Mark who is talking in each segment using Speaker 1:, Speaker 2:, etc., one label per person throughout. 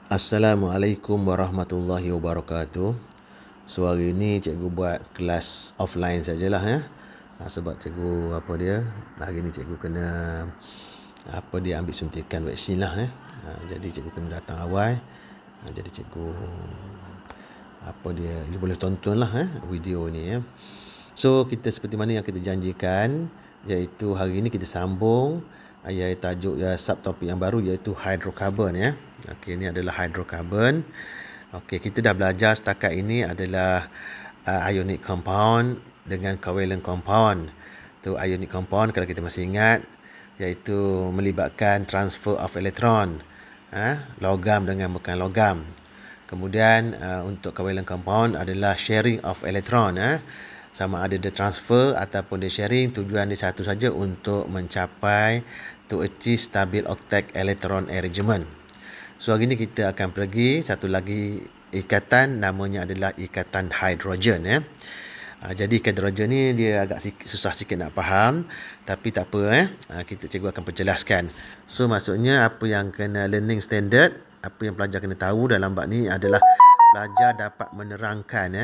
Speaker 1: Assalamualaikum warahmatullahi wabarakatuh. So hari ni cikgu buat kelas offline sajalah ya. Sebab cikgu hari ni cikgu kena ambil suntikan vaksin lah ya. Jadi cikgu kena datang awal. Jadi cikgu ini boleh tonton lah video ni ya. So kita seperti mana yang kita janjikan, iaitu hari ini kita sambung tajuk subtopik yang baru, iaitu hydrocarbon ya. Okey, ini adalah hydrocarbon. Okey, kita dah belajar setakat ini adalah ionic compound dengan covalent compound. Tu ionic compound, kalau kita masih ingat, iaitu melibatkan transfer of electron, logam dengan bukan logam. Kemudian untuk covalent compound adalah sharing of electron, sama ada dia transfer ataupun dia sharing, tujuan dia satu saja, untuk mencapai to achieve stabil octet electron arrangement. So hari ni kita akan pergi satu lagi ikatan, namanya adalah ikatan hidrogen ya. Jadi hidrogen ni dia agak susah sikit nak faham, tapi tak apa cikgu akan perjelaskan. So maksudnya apa yang kena learning standard, apa yang pelajar kena tahu dalam bab ni adalah pelajar dapat menerangkan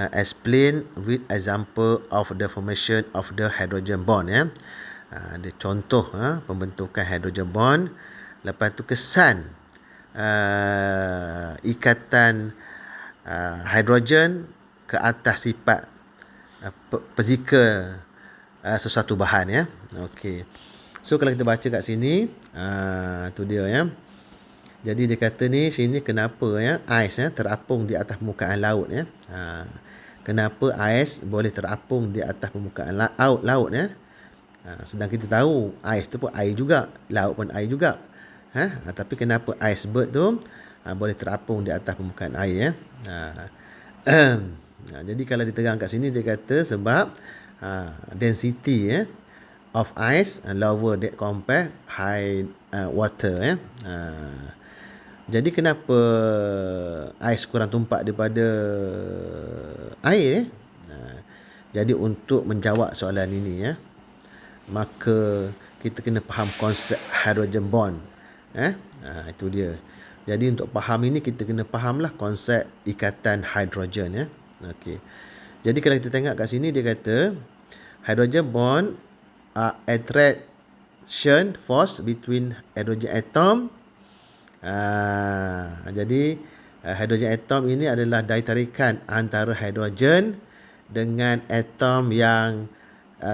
Speaker 1: explain with example of the formation of the hydrogen bond ya. Ada contoh pembentukan hydrogen bond. Lepas tu kesan ikatan hidrogen ke atas sifat fizikal sesuatu bahan ya. Okey. So kalau kita baca kat sini, tu dia ya. Jadi dia kata ni sini kenapa ais terapung di atas permukaan laut ya. Kenapa ais boleh terapung di atas permukaan laut ya. Sedang kita tahu ais tu pun air juga, laut pun air juga. Tapi kenapa iceberg tu boleh terapung di atas permukaan air ya. Jadi kalau diterang kat sini, dia kata sebab density of ice lower that compare high water ya. Jadi kenapa ais kurang tumpak daripada air Jadi untuk menjawab soalan ini maka kita kena faham konsep hydrogen bond. Itu dia. Jadi untuk faham ini, kita kena fahamlah konsep ikatan hidrogen ya. Okey. Jadi kalau kita tengok kat sini, dia kata hydrogen bond are attraction force between hydrogen atom. Jadi hydrogen atom ini adalah daya tarikan antara hidrogen dengan atom yang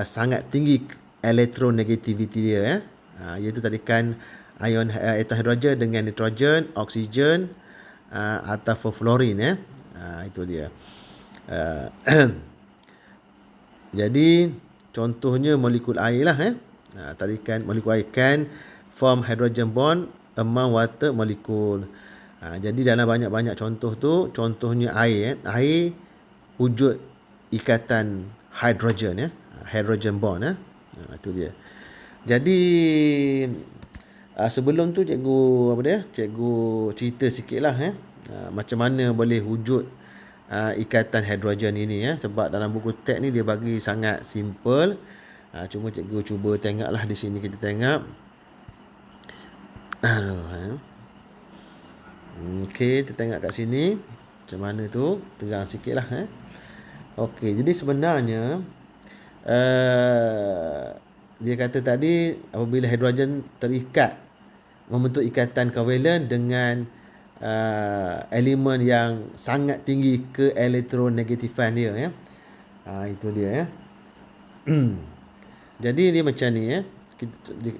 Speaker 1: sangat tinggi elektronegativity dia iaitu tarikan ion atom hidrogen dengan nitrogen, oksigen ataupun fluorine itu dia. Jadi contohnya molekul air lah tarikan molekul air can form hydrogen bond among water molecule. Jadi dalam banyak-banyak contoh tu, contohnya air wujud ikatan hidrogen hydrogen bond itu dia. Jadi sebelum tu cikgu cerita sikitlah macam mana boleh wujud ikatan hidrogen ini sebab dalam buku teks ni dia bagi sangat simple. Cuma cikgu cuba tengoklah di sini, kita tengok. Okey, kita tengok kat sini macam mana tu, terang sikitlah Okey, jadi sebenarnya dia kata tadi apabila hidrogen terikat membentuk ikatan kovalent dengan elemen yang sangat tinggi ke elektronegatifan dia itu dia Jadi dia macam ni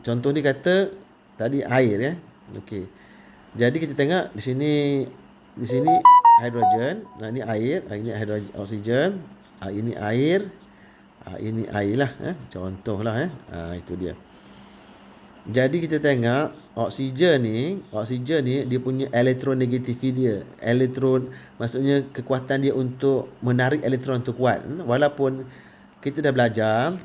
Speaker 1: contoh ni kata tadi air Okey. Jadi kita tengok di sini hidrogen, ini air, ini hidrogen, oksigen, ini air, ini air lah contohlah itu dia. Jadi kita tengok oksigen ni dia punya elektronegativity dia. Elektron maksudnya kekuatan dia untuk menarik elektron tu kuat. Walaupun kita dah belajar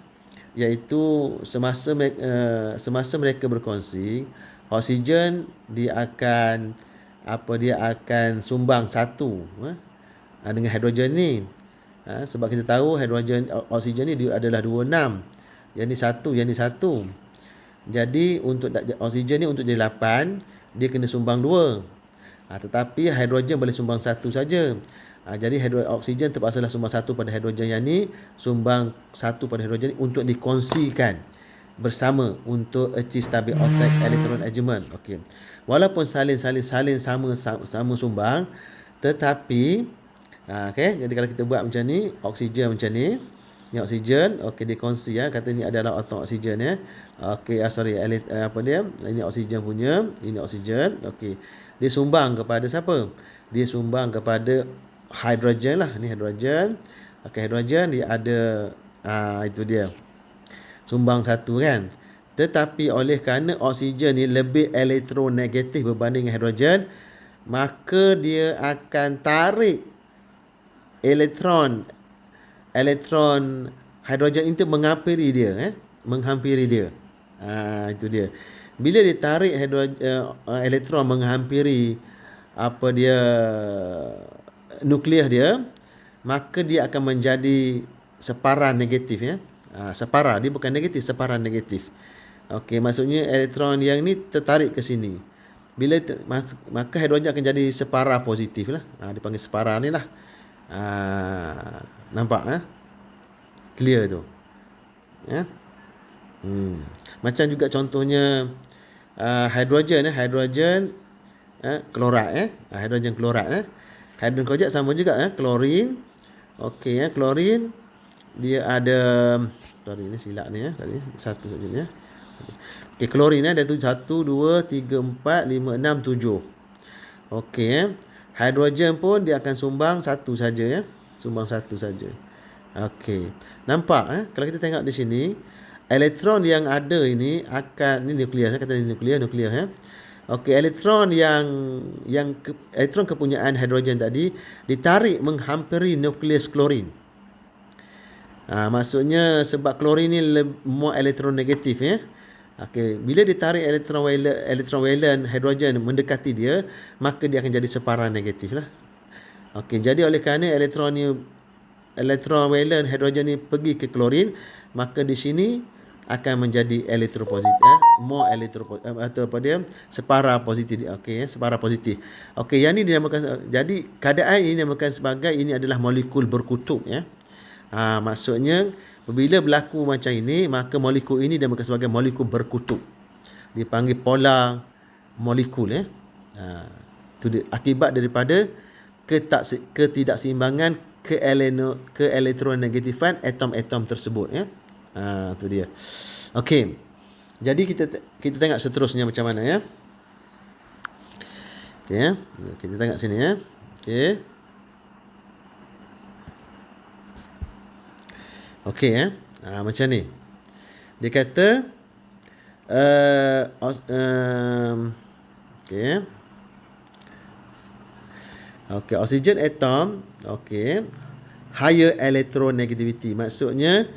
Speaker 1: iaitu semasa mereka berkongsi, oksigen dia akan sumbang satu dengan hidrogen ni. Sebab kita tahu oksigen ni dia adalah 26. Yang ni satu. Jadi untuk oksigen ni untuk jadi 8, dia kena sumbang 2. Tetapi hidrogen boleh sumbang satu saja. Jadi oksigen terpaksalah sumbang satu pada hidrogen yang ni, sumbang satu pada hidrogen ni untuk dikongsikan bersama untuk achieve stabil otak elektron arrangement. Okey. Walaupun salin sama sumbang, tetapi okey, jadi kalau kita buat macam ni, oksigen macam ni, ni oksigen, okey dikongsi kata ni adalah atom oksigen Okey, apa dia? Ini oksigen punya, ini oksigen. Okey. Dia sumbang kepada siapa? Dia sumbang kepada hidrogen lah. Ni hidrogen. Okey, hidrogen dia ada itu dia. Sumbang satu kan. Tetapi oleh kerana oksigen ni lebih elektronegatif berbanding hidrogen, maka dia akan tarik elektron hidrogen itu menghampiri dia itu dia. Bila dia tarik elektron menghampiri nukleus dia, maka dia akan menjadi separan negatif separa, dia bukan negatif, separan negatif. Okey, maksudnya elektron yang ni tertarik ke sini. Bila maka hidrogen akan jadi separa positif lah. Dipanggil separa ni lah. Nampak clear tu. Macam juga contohnya hidrogen klorat hidrogen klorat hidrogen klorat sama juga klorin. Okey klorin dia ada ini silap ni tadi satu saja ni Okey, klorin ada 1 2 3 4 5 6 7. Okey hidrogen pun dia akan sumbang satu saja sumbang satu saja. Okey, nampak kalau kita tengok di sini, elektron yang ada ini akan ni nukleus kata ni nukleus Okey, elektron elektron kepunyaan hidrogen tadi ditarik menghampiri nukleus klorin. Maksudnya sebab klorin ni more elektronegatif Okey, bila ditarik elektron valent hidrogen mendekati dia, maka dia akan jadi separan negatif lah. Okey, jadi oleh kerana elektron valent hidrogen ni pergi ke klorin, maka di sini akan menjadi elektropositif more atau apa dia separa positif. Okey, separa positif. Okey, yang ni dinamakan, jadi keadaan ini dinamakan sebagai ini adalah molekul berkutub maksudnya bila berlaku macam ini, maka molekul ini dinamakan sebagai molekul berkutub. Dipanggil polar molekul itu akibat daripada ketidakseimbangan keelektronegatifan atom-atom tersebut tu dia. Okey. Jadi kita tengok seterusnya macam mana Okey kita tengok sini Okey. Okey macam ni. Dia kata okey. Okey, oksigen atom higher electronegativity. Maksudnya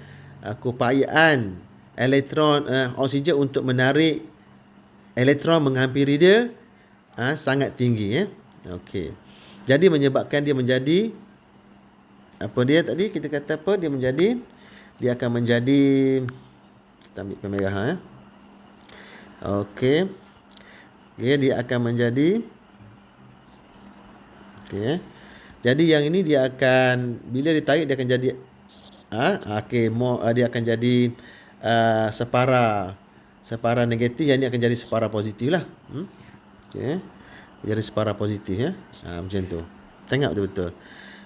Speaker 1: keupayaan elektron oksigen untuk menarik elektron menghampiri dia sangat tinggi Okey. Jadi menyebabkan dia menjadi apa dia tadi kita kata apa dia akan menjadi kita ambil pemerah Okey. Dia akan menjadi jadi yang ini dia akan bila ditarik dia akan jadi dia akan jadi separa negatif, yang ini akan jadi separa positif lah. Jadi separa positif macam tu. Tengok betul-betul.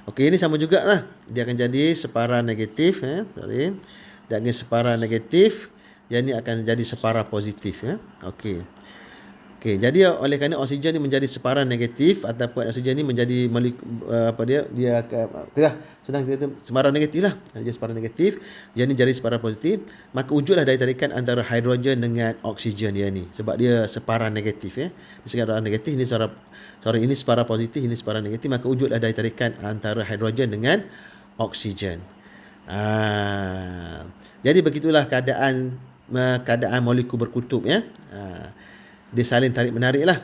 Speaker 1: Okey, ini sama jugalah. Dia akan jadi separa negatif Dia akan separa negatif, yang ini akan jadi separa positif Okey. Okey, jadi oleh kerana oksigen ni menjadi separan negatif ataupun oksigen ni menjadi dia senang kita separan negatif lah. Dia separan negatif, yang ni jadi separan positif, maka wujudlah daya tarikan antara hidrogen dengan oksigen dia ni sebab dia separan negatif Dia separan negatif, ini ini separan positif, ini separan negatif, maka wujudlah daya tarikan antara hidrogen dengan oksigen. Jadi begitulah keadaan molekul berkutub dia saling tarik menarik lah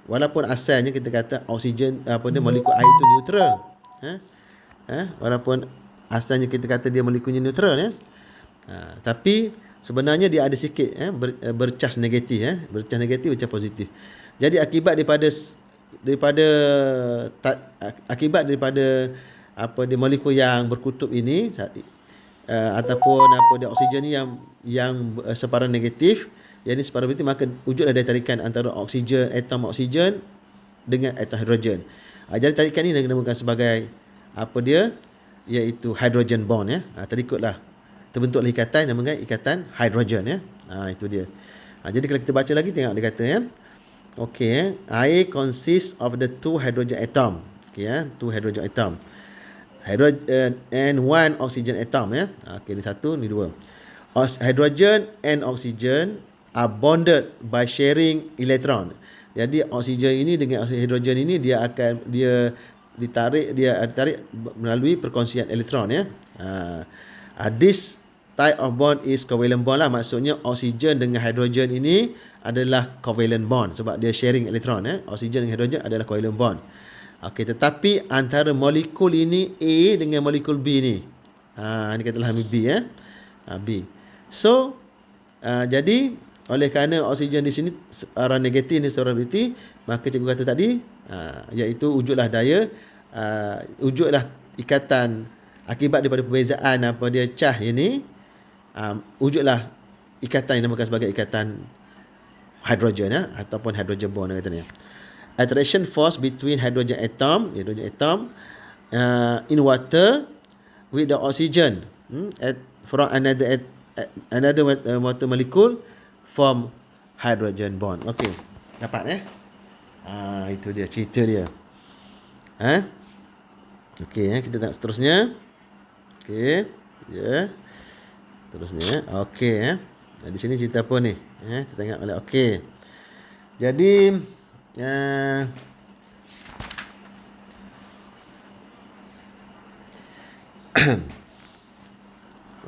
Speaker 1: walaupun asalnya kita kata oksigen molekul air itu neutral walaupun asalnya kita kata dia molekulnya neutral tapi sebenarnya dia ada sikit bercas negatif bercas negatif, bercas positif. Jadi akibat daripada daripada akibat daripada dia molekul yang berkutub ini, ataupun dia oksigen ni yang separan negatif, yang ni separan positif, maka wujudlah ada tarikan antara atom oksigen dengan atom hidrogen. Jadi tarikan ni dinamakan sebagai iaitu hydrogen bond ya. Terbentuklah ikatan, namanya ikatan hidrogen ya. Itu dia. Jadi kalau kita baca lagi, tengok dia kata ya. Okey, air consists of the two hydrogen atom. Okey ya, two hydrogen atom. Hydrogen and one oxygen atom ya. Okey, ni satu, ni dua. Hydrogen and oxygen are bonded by sharing electron. Jadi oksigen ini dengan hidrogen ini dia ditarik melalui perkongsian elektron ya. This type of bond is covalent bond lah. Maksudnya oksigen dengan hidrogen ini adalah covalent bond sebab dia sharing elektron ya. Oksigen dengan hidrogen adalah covalent bond. Okey, tetapi antara molekul ini A dengan molekul B ni. Ini katalah B ya. B. So jadi oleh kerana oksigen di sini separan negatif ni separan positif, maka cikgu kata tadi iaitu wujudlah ikatan akibat daripada perbezaan cah ini, wujudlah ikatan yang dinamakan sebagai ikatan hidrogen ya, ataupun hydrogen bond katanya. Attraction force between hydrogen atom in water with the oxygen from another water molecule form hydrogen bond. Okey, dapat itu dia cerita dia. Okey, kita tengok seterusnya. Okey, ya. Terusnya. Okey di sini cerita apa ni? Kita tengok balik. Okey. Jadi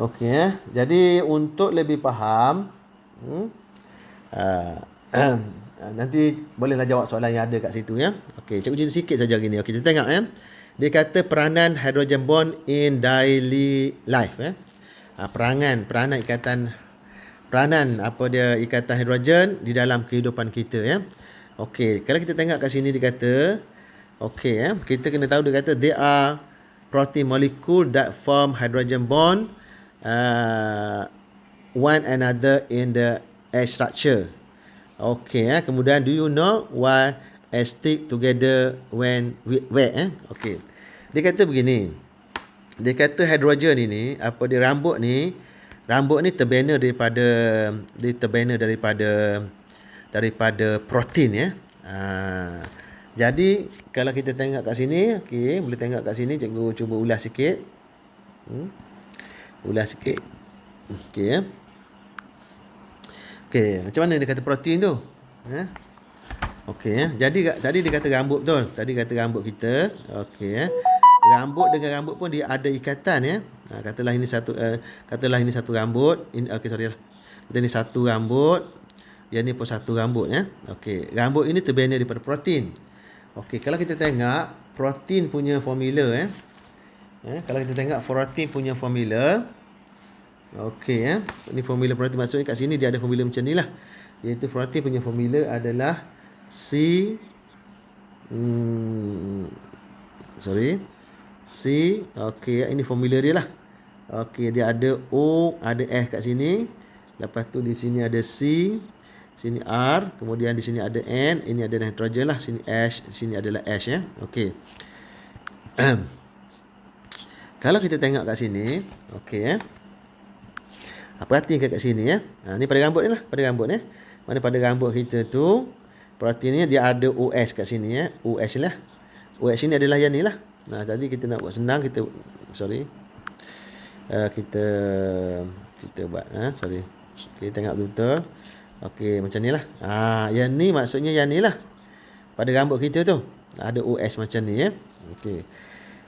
Speaker 1: okey jadi untuk lebih faham nanti bolehlah jawab soalan yang ada kat situ ya. Okey, cikgu cerita sikit saja gini. Okey, kita tengok ya. Dia kata peranan hydrogen bond in daily life ya. Peranan ikatan hidrogen di dalam kehidupan kita ya. Okey, kalau kita tengok kat sini dia kata kita kena tahu dia kata there are protein molecule that form hydrogen bond one another in the S structure. Okey kemudian do you know why S stick together when wet Okey. Dia kata begini. Dia kata hidrogen ini rambut ni terbina daripada protein ya. Jadi kalau kita tengok kat sini, okey, boleh tengok kat sini, cikgu cuba ulas sikit. Okey ya. Okey, macam mana dia kata protein tu? Okey ya. Jadi tadi dia kata rambut betul. Tadi kata rambut kita. Okey ya. Rambut dengan rambut pun dia ada ikatan ya. Katalah ini satu rambut. Kita ni satu rambut. Yang ni pun satu rambut ya. Okey, rambut ini terbina daripada protein. Okey, kalau kita tengok protein punya formula kalau kita tengok protein punya formula. Okey ya. Ini formula protein, maksudnya kat sini dia ada formula macam nilah. Iaitu protein punya formula adalah C. Okey, ini formula dia lah. Okey, dia ada O, ada S kat sini. Lepas tu di sini ada C, sini R, kemudian di sini ada N, ini ada nitrogen lah, sini H, sini adalah H ya. Okey. Kalau kita tengok kat sini, okey ya. Perhatikan kat sini ya. Ni pada rambut ni lah, pada rambut ni. Mana pada rambut kita tu protein ni dia ada OS kat sini ya. OH lah. OH ni adalah yang ni lah. Tadi kita nak buat senang, kita buat sorry. Kita tengok betul. Okey, macam ni lah. Yang ni maksudnya yang ni lah. Pada rambut kita tu ada OS macam ni ya. Okey.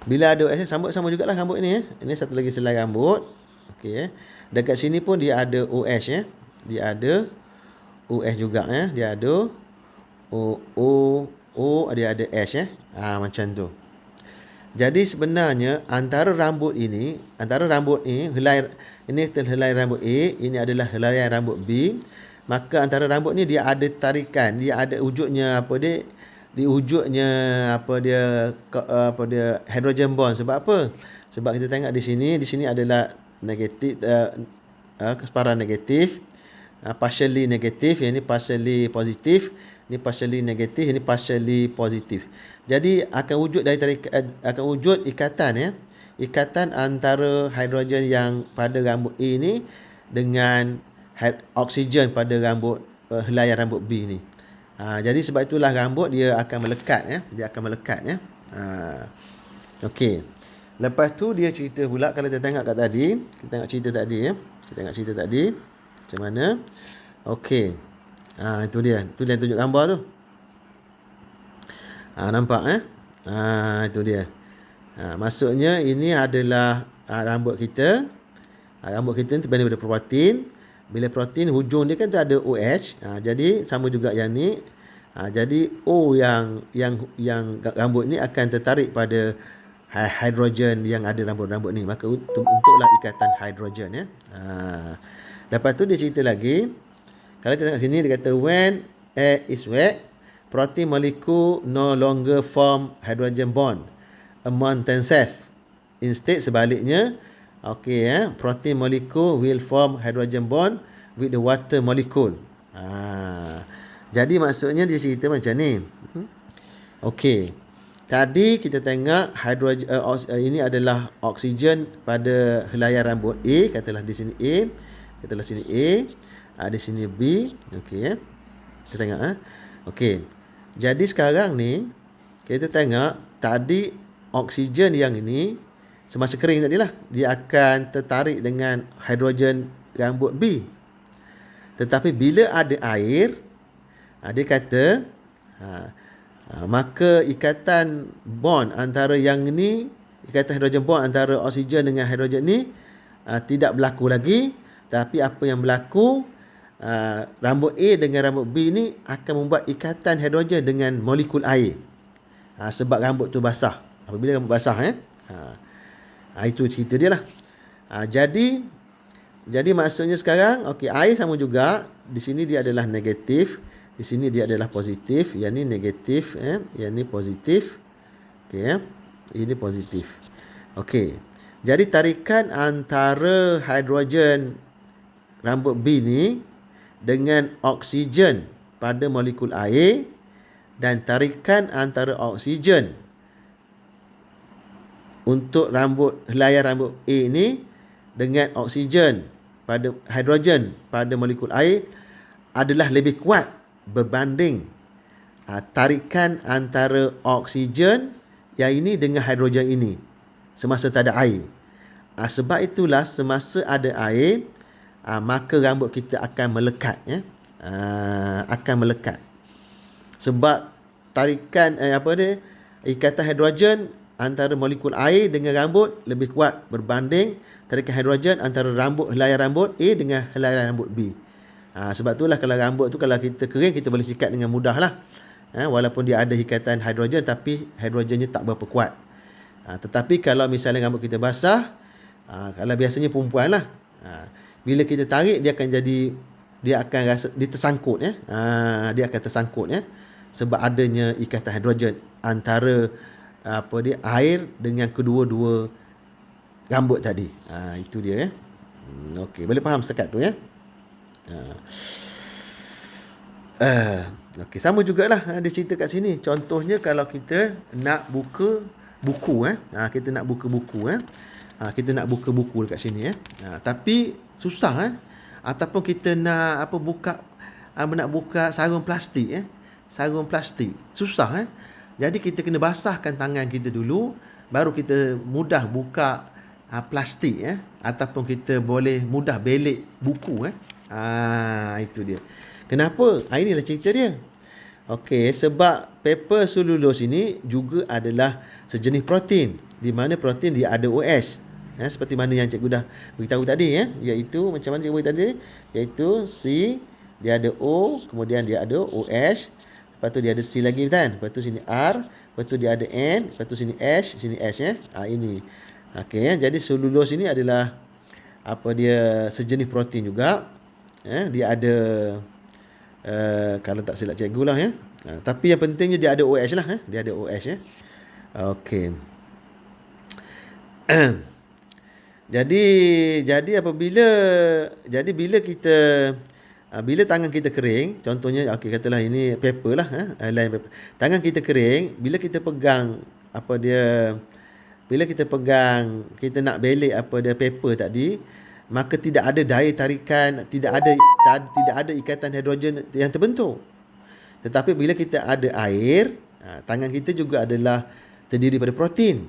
Speaker 1: Bila ada OS sama jugalah rambut ni ya. Ini satu lagi selai rambut. Okey ya. Dekat sini pun dia ada OS ya. Dia ada OS juga ya. Dia ada dia ada S ya. Macam tu. Jadi sebenarnya antara rambut ni helai rambut A, ini adalah helai rambut B. Maka antara rambut ni dia ada tarikan, dia ada wujudnya di wujudnya apa dia hydrogen bond. Sebab apa? Sebab kita tengok di sini adalah negatif, separuh negatif, partially negatif, yang ini partially positif, ini partially negatif, ini partially positif. Jadi akan wujud akan wujud ikatan, ya. Ikatan antara hidrogen yang pada rambut A ni dengan oksigen pada helaian rambut B ni. Jadi sebab itulah rambut dia akan melekat, ya. Dia akan melekat, ya. Okey. Lepas tu dia cerita pula, kalau kita tengok kat tadi, kita tengok cerita tadi, ya. Kita tengok cerita tadi macam mana. Okey. Itu dia. Itu dia tunjuk gambar tu. Nampak, itu dia. Maksudnya ini adalah rambut kita. Rambut kita ni terbuat daripada protein. Bila protein, hujung dia kan ada OH. Jadi sama juga yang ni. Jadi O yang rambut ni akan tertarik pada hidrogen yang ada rambut-rambut ni. Maka untuklah ikatan hidrogen, ya. Lepas tu dia cerita lagi. Kalau kita tengok sini, dia kata when air is wet, protein molecule no longer form hydrogen bond among themselves. Instead, sebaliknya, protein molecule will form hydrogen bond with the water molecule. Jadi maksudnya dia cerita macam ni. Okey. Tadi kita tengok hidrogen, ini adalah oksigen pada helaian rambut A, katalah di sini A, katalah sini A, di sini B. Okey, kita tengok. Okey. Jadi sekarang ni kita tengok tadi oksigen yang ini semasa kering tadilah dia akan tertarik dengan hidrogen rambut B. Tetapi bila ada air, dia kata maka ikatan bond antara yang ni, ikatan hidrogen bond antara oksigen dengan hidrogen ni tidak berlaku lagi. Tapi apa yang berlaku, rambut A dengan rambut B ni akan membuat ikatan hidrogen dengan molekul air. Sebab rambut tu basah. Apabila rambut basah, itu cerita dia lah. Jadi maksudnya sekarang, air sama juga. Di sini dia adalah negatif, di sini dia adalah positif. Yang ni negatif, yang ni positif. Ini positif. Jadi tarikan antara hidrogen rambut B ni dengan oksigen pada molekul air, dan tarikan antara oksigen untuk helaian rambut A ni dengan oksigen pada hidrogen pada molekul air adalah lebih kuat berbanding tarikan antara oksigen yang ini dengan hidrogen ini semasa tak ada air. Sebab itulah semasa ada air, maka rambut kita akan melekat, akan melekat. Sebab tarikan ikatan hidrogen antara molekul air dengan rambut lebih kuat berbanding tarikan hidrogen antara helaian rambut A dengan helaian rambut B. Sebab itulah kalau rambut tu, kalau kita kering, kita boleh sikat dengan mudah lah. Walaupun dia ada ikatan hidrogen, tapi hidrogennya tak berapa kuat. Tetapi kalau misalnya rambut kita basah, kalau biasanya perempuan lah, bila kita tarik, dia akan rasa dia tersangkut, dia akan tersangkut, sebab adanya ikatan hidrogen antara air dengan kedua-dua rambut tadi. Itu dia, Okey, boleh faham sekat tu, Okey, sama jugalah dia cerita kat sini. Contohnya kalau kita nak buka buku, kita nak buka buku, kita nak buka buku dekat sini, tapi susah, ataupun kita nak nak buka sarung plastik, sarung plastik susah, jadi kita kena basahkan tangan kita dulu, baru kita mudah buka plastik, ataupun kita boleh mudah belik buku, itu dia. Kenapa? Inilah cerita dia. Okey, sebab paper selulose ini juga adalah sejenis protein, di mana protein dia ada OH, seperti mana yang cikgu dah beritahu tadi, iaitu macam mana cikgu beritahu tadi, iaitu C, dia ada O, kemudian dia ada OH, lepas tu dia ada C lagi, kan? Lepas tu sini R, lepas tu dia ada N, lepas tu sini H, sini H, ini. Okey, jadi selulose ini adalah dia sejenis protein juga. Dia ada kalau tak silap cikgu lah, Tapi yang pentingnya dia ada OH lah. Dia ada OH. Okey. Jadi bila kita bila tangan kita kering, contohnya okey katalah ini paper lah, airline paper. Tangan kita kering, bila kita pegang kita nak belik paper tadi, maka tidak ada daya tarikan, tidak ada ikatan hidrogen yang terbentuk. Tetapi bila kita ada air, tangan kita juga adalah terdiri daripada protein.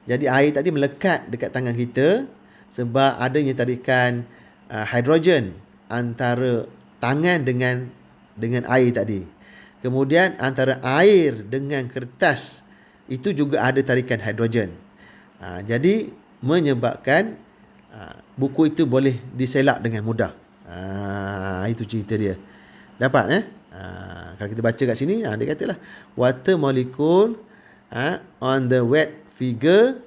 Speaker 1: Jadi air tadi melekat dekat tangan kita sebab adanya tarikan hidrogen antara tangan dengan air tadi. Kemudian antara air dengan kertas itu juga ada tarikan hidrogen. Jadi menyebabkan buku itu boleh diselak dengan mudah. Itu cerita dia. Dapat kalau kita baca kat sini, dia katalah water molecule on the wet finger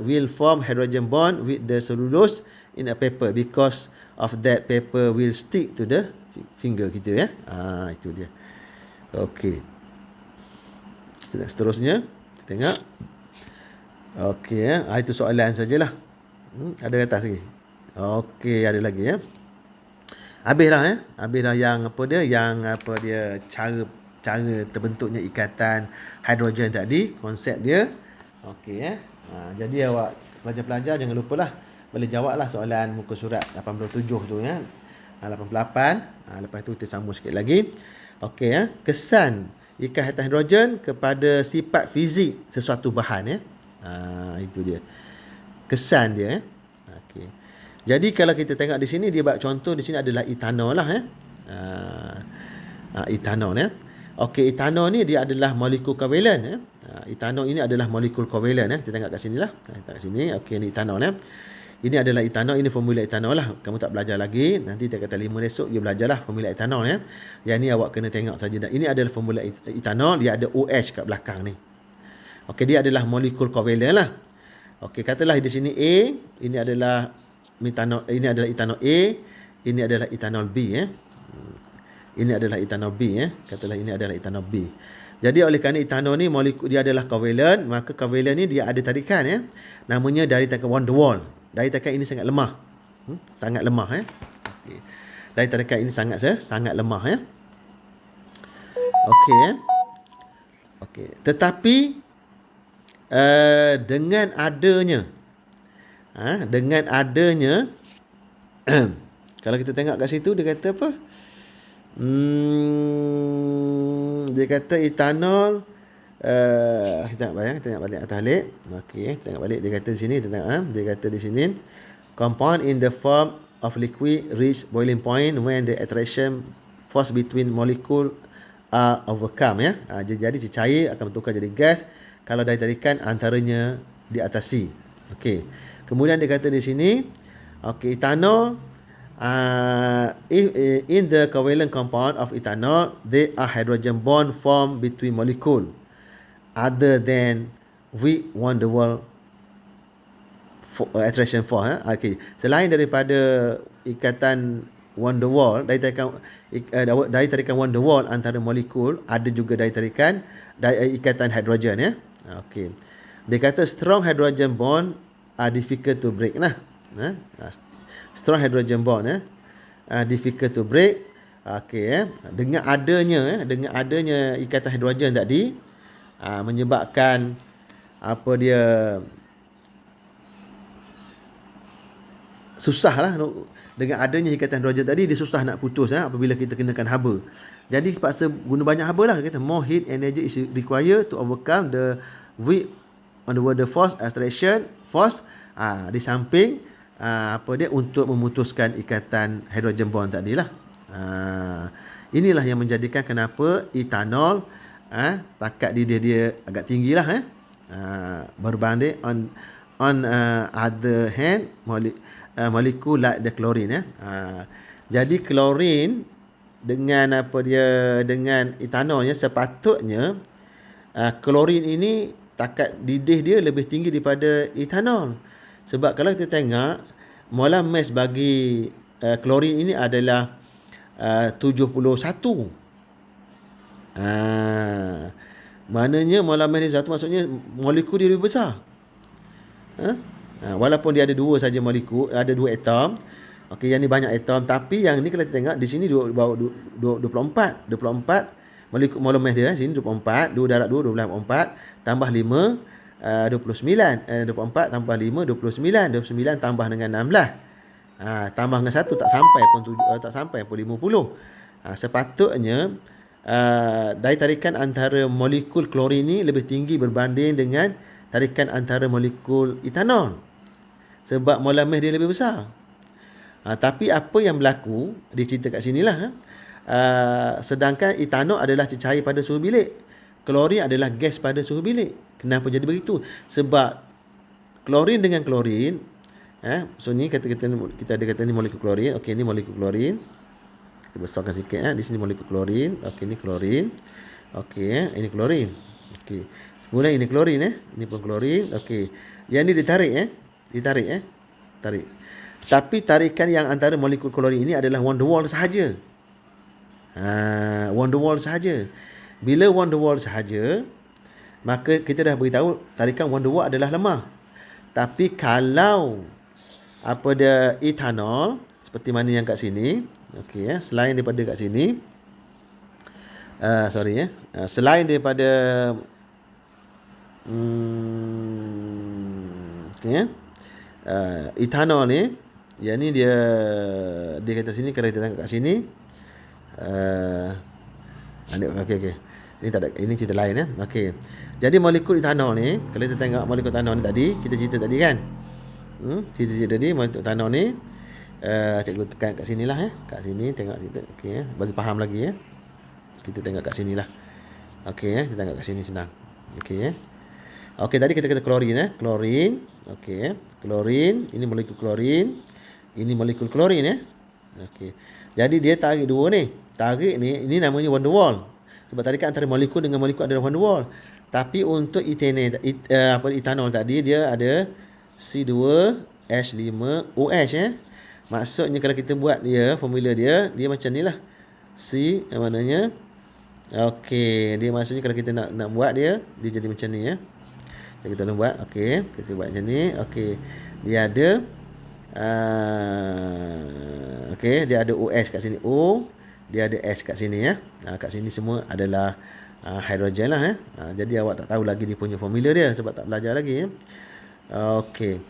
Speaker 1: will form hydrogen bond with the cellulose in a paper, because of that paper will stick to the finger kita. Itu dia. Okey. Seterusnya kita tengok. Okey, itu soalan sajalah. Ada kat atas lagi. Okey, ada lagi Habislah yang cara terbentuknya ikatan hidrogen tadi, konsep dia. Okey jadi awak pelajar-pelajar jangan lupalah boleh jawablah soalan muka surat 87 tu 88. Lepas tu kita sambung sikit lagi. Okey kesan ikatan hidrogen kepada sifat fizik sesuatu bahan itu dia. Kesan dia Okey. Jadi kalau kita tengok di sini, dia buat contoh di sini adalah etanol lah etanol Okey, etanol ni dia adalah molekul kovalent etanol ini adalah molekul kovalent Kita tengok kat sini lah. Kat sini. Okey, ni etanol Ini adalah etanol, ini formula etanol lah. Kamu tak belajar lagi, nanti dia kata 5 esok dia belajarlah formula etanol Yang ni awak kena tengok saja. Ini adalah formula etanol, dia ada OH kat belakang ni. Okey, dia adalah molekul kovalent lah. Okey, katalah di sini A, ini adalah etanol A, ini adalah etanol B Ini adalah etanol B Katalah ini adalah etanol B. Jadi oleh kerana etanol ni molekul dia adalah kovalent, maka kovalent ni dia ada tarikan namanya dari tarikan van der Waals. Dari tarikan ini sangat lemah. Sangat lemah Okey. Dari tarikan ini sangat lemah Okey Okey. Tetapi dengan adanya kalau kita tengok kat situ, dia kata apa? Dia kata etanol kita tengok balik atas balik. Okey, tengok balik dia kata di sini, kita tengok dia kata di sini compound in the form of liquid reach boiling point when the attraction force between molecule are overcome jadi si cair akan bertukar jadi gas kalau daya tarikan antaranya diatasi. Okey. Kemudian dia kata di sini etanol in the covalent compound of ethanol, there are hydrogen bond formed between molecule other than weak van der Waals attraction force. Okey, selain daripada ikatan van der Waals, daya tarikan van der Waals antara molekul, ada juga daya tarikan ikatan hidrogen Okey. Dia kata strong hydrogen bond are difficult to break strong hydrogen bond difficult to break. Okey dengan adanya ikatan hidrogen tadi menyebabkan susahlah dengan adanya ikatan hidrogen tadi, dia susah nak putus apabila kita kenakan haba. Jadi terpaksa guna banyak haba lah. Kita more heat energy is required to overcome the weak on the force attraction force di samping untuk memutuskan ikatan hidrogen bond tadilah. Inilah yang menjadikan kenapa etanol takat didih dia agak tinggilah berbanding on other hand molekul like the chlorine jadi klorin dengan dengan etanolnya sepatutnya klorin ini takat didih dia lebih tinggi daripada etanol. Sebab kalau kita tengok molar mass bagi klorin ini adalah 71. Maknanya molar mass dia satu, maksudnya molekul dia lebih besar. Walaupun dia ada dua saja molekul, ada dua atom. Okey, yang ni banyak atom, tapi yang ni kalau kita tengok di sini bawa 24 molekul molar mass dia sini 24, 2 darab 2 24 tambah 5 29, 24 tambah 5 29, 29 tambah dengan 16. Tambah dengan 1 tak sampai pun 50. Sepatutnya daya tarikan antara molekul klorin ni lebih tinggi berbanding dengan tarikan antara molekul etanol. Sebab molar mass dia lebih besar. Tapi apa yang berlaku, dia cerita kat sinilah. Sedangkan etanol adalah cecair pada suhu bilik. Klorin adalah gas pada suhu bilik. Kenapa jadi begitu? Sebab klorin dengan klorin, so ni kita ada kata ni molekul klorin. Okey, ni molekul klorin. Kita besarkan sikit. Di sini molekul klorin. Okey, ni klorin. Okey, ini klorin. Okey. Kemudian ini klorin. Ini pun klorin. Okey. Yang ni ditarik. Tarik. Tapi tarikan yang antara molekul klorin ini adalah van der Waals sahaja. Van der Waals sahaja. Bila van der Waals sahaja, maka kita dah beritahu tarikan van der Waals adalah lemah. Tapi kalau dia etanol seperti mana yang kat sini, okey, selain daripada kat sini, selain daripada etanol ni, yang ni dia kata sini, kalau kita tengok kat sini, okey. Ini tak ada, ini cerita lain Okey. Jadi molekul etanol ni, kalau kita tengok molekul etanol ni tadi, kita cerita tadi kan. Cerita tadi molekul etanol ni, cikgu tekan kat sinilah kat sini tengok kita. Okey bagi faham lagi Kita tengok kat sinilah. Okey kita tengok kat sini senang. Okey Okey, tadi kita kata klorin Klorin. Okey. Klorin, ini molekul klorin. Ini molekul klorin Okey. Jadi dia tarik dua ni. Tarik ni, ini namanya van der Waals. Sebab tarikan antara molekul dengan molekul adalah van der Waals. Tapi untuk etanol tadi dia ada C2H5OH Maksudnya kalau kita buat dia formula dia macam ni lah. C maknanya okey, dia maksudnya kalau kita nak buat dia jadi macam ni Jadi kita nak buat, okey, kita buat macam ni. Okey. Dia ada dia ada OH kat sini, O, dia ada S kat sini kat sini semua adalah hidrogen lah Jadi awak tak tahu lagi dia punya formula dia sebab tak belajar lagi Okey.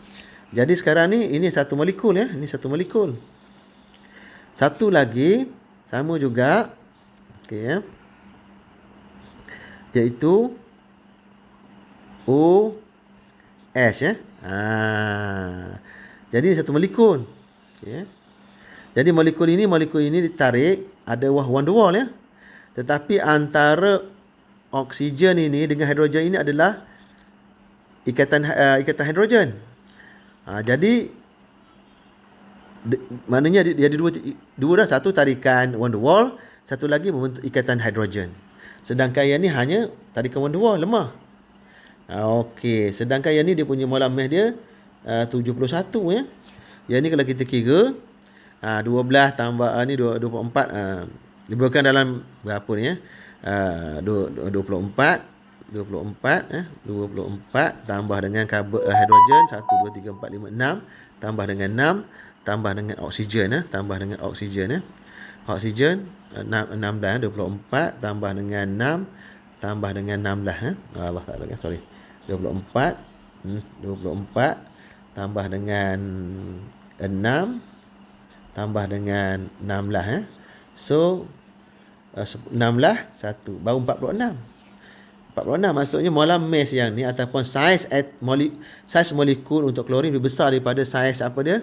Speaker 1: Jadi sekarang ni ini satu molekul ini satu molekul. Satu lagi sama juga okey iaitu OS Jadi satu molekul. Okey. Jadi molekul ini ditarik, ada van der Waals Tetapi antara oksigen ini dengan hidrogen ini adalah ikatan hidrogen. Jadi maknanya dia ada dua dah, satu tarikan van der Waals, satu lagi membentuk ikatan hidrogen. Sedangkan yang ni hanya tarikan van der Waals lemah. Okey, sedangkan yang ni dia punya molar mass dia 71 Yang ni kalau kita kira 12 tambah ni 24 dibuatkan dalam berapa ni 24 tambah dengan hidrogen 1 2 3 4 5 6 tambah dengan 6 tambah dengan oksigen oksigen 16 24 tambah dengan 6 tambah dengan 16 Allah Taala sorry 24 tambah dengan 6 tambah dengan 16 so 16 1 baru 46 maksudnya molar mass yang ni ataupun saiz molekul untuk klorin lebih besar daripada saiz dia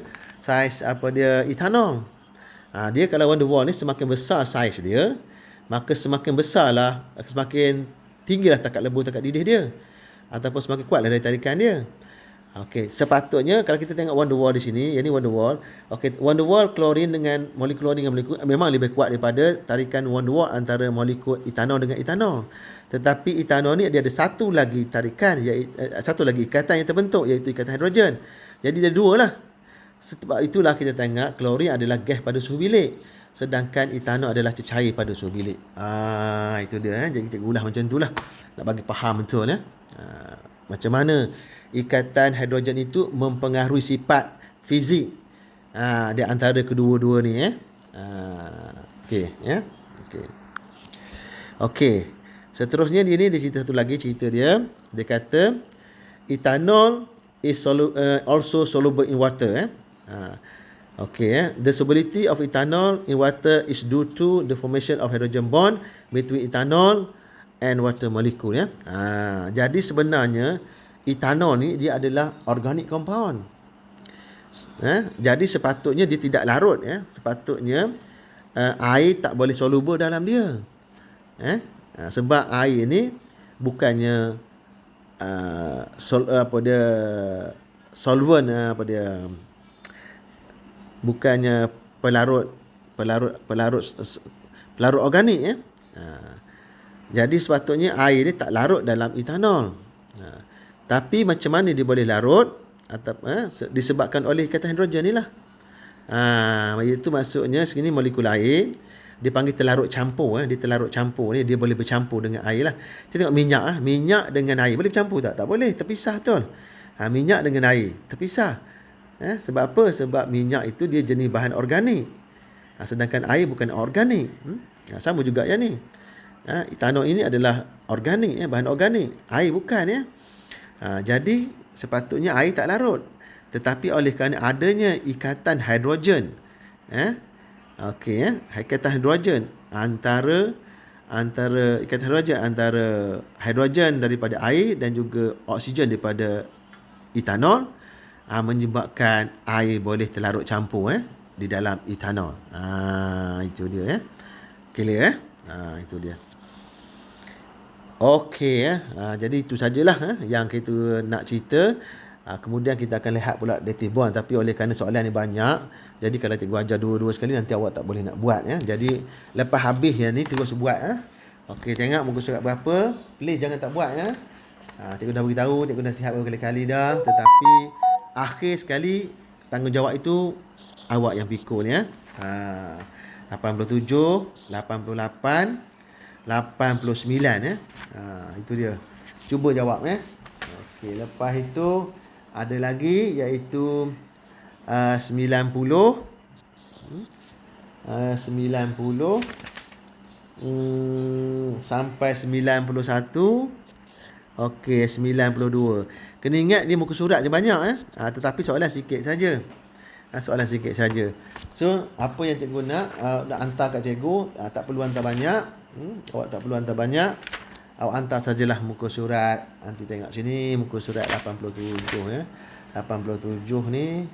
Speaker 1: etanol. Dia kalau van der Waals ni semakin besar saiz dia, maka semakin besarlah, semakin tinggilah takat lebur, takat didih dia ataupun semakin kuatlah daya tarikan dia. Okey, sepatutnya kalau kita tengok van der Waals di sini, yang ni van der Waals. Okey, van der Waals klorin dengan molekul memang lebih kuat daripada tarikan van der Waals antara molekul etanol dengan etanol. Tetapi etanol ni dia ada satu lagi tarikan, satu lagi ikatan yang terbentuk, iaitu ikatan hidrogen. Jadi dia dua lah. Sebab itulah kita tengok klorin adalah gas pada suhu bilik. sedangkan etanol adalah cecair pada suhu bilik. Itu dia. Jadi cikgu ulas macam tu lah. Nak bagi faham betul. Macam mana ikatan hidrogen itu mempengaruhi sifat fizik di antara kedua-dua ni. Okey. Okey. Okey. Seterusnya dia ni, dia cerita satu lagi cerita dia. Dia kata ethanol is also soluble in water. Okay. The solubility of ethanol in water is due to the formation of hydrogen bond between ethanol and water molecule. Jadi sebenarnya ethanol ni dia adalah organic compound. Jadi sepatutnya dia tidak larut. Sepatutnya air tak boleh soluble dalam dia. Sebab air ni bukannya solvent, bukannya pelarut organik. Jadi sepatutnya air ni tak larut dalam etanol. Tapi macam mana dia boleh larut? Atau disebabkan oleh ikatan hidrogen ni lah. Itu maksudnya sini molekul air dipanggil terlarut campur. Dia terlarut campur ni, dia boleh bercampur dengan air lah. Kita tengok minyak. Minyak dengan air boleh bercampur tak? Tak boleh, terpisah betul. Minyak dengan air terpisah. Sebab apa? Sebab minyak itu dia jenis bahan organik. Sedangkan air bukan organik. Sama juga yang ni. Etanol ini adalah organik, bahan organik. Air bukan. Jadi sepatutnya air tak larut. Tetapi oleh kerana adanya ikatan hidrogen, ikatan hidrogen antara ikatan hidrogen antara hidrogen daripada air dan juga oksigen daripada etanol, menyebabkan air boleh terlarut campur di dalam etanol. Itu dia. Clear? Itu dia. Okey. Jadi itu sajalah yang kita nak cerita. Kemudian kita akan lihat pula reactive bond. Tapi oleh kerana soalan ni banyak, jadi kalau cikgu ajar dua-dua sekali, nanti awak tak boleh nak buat. Jadi lepas habis yang ni terus buat. Okey, tengok muka surat berapa. Please jangan tak buat. Cikgu dah beritahu, cikgu dah sihat berkali-kali dah. Tetapi akhir sekali tanggungjawab itu awak yang pikul. 87, 88, 89. Itu dia. Cuba jawab. Okey, lepas itu ada lagi iaitu 90 sampai 91. Okey, 92. Kena ingat dia muka surat je banyak. Tetapi soalan sikit saja. So apa yang cikgu nak hantar kat cikgu, tak perlu hantar banyak. Awak tak perlu hantar banyak. Awak hantar sajalah muka surat. Nanti tengok sini muka surat 87. 87 ni.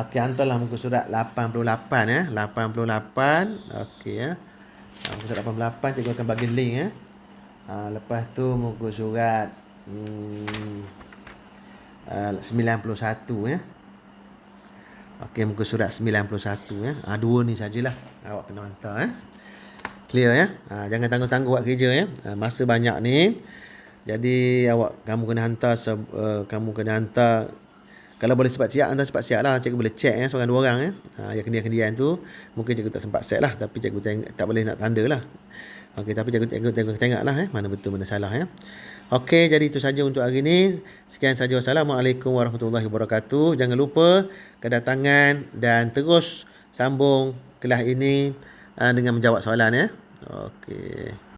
Speaker 1: Okey, hantarlah muka surat 88. 88. Okey. Muka surat 88 cikgu akan bagi link. Lepas tu muka surat 91. Okey, muka surat 91. Dua ni sajalah awak kena hantar. Clear. Jangan tangguh-tangguh buat kerja. Masa banyak ni. Jadi kamu kena hantar kalau boleh cepat siap, hantar cepat siap lah. Cikgu boleh check seorang dua orang. Yang kendian-kendian tu mungkin cikgu tak sempat set lah, tapi cikgu tak boleh nak tanda lah. Okey, tapi cikgu tengok lah mana betul mana salah. Okey, jadi itu saja untuk hari ini. Sekian saja. Wassalamualaikum warahmatullahi wabarakatuh. Jangan lupa kedatangan dan terus sambung kelas ini dengan menjawab soalan. Okey.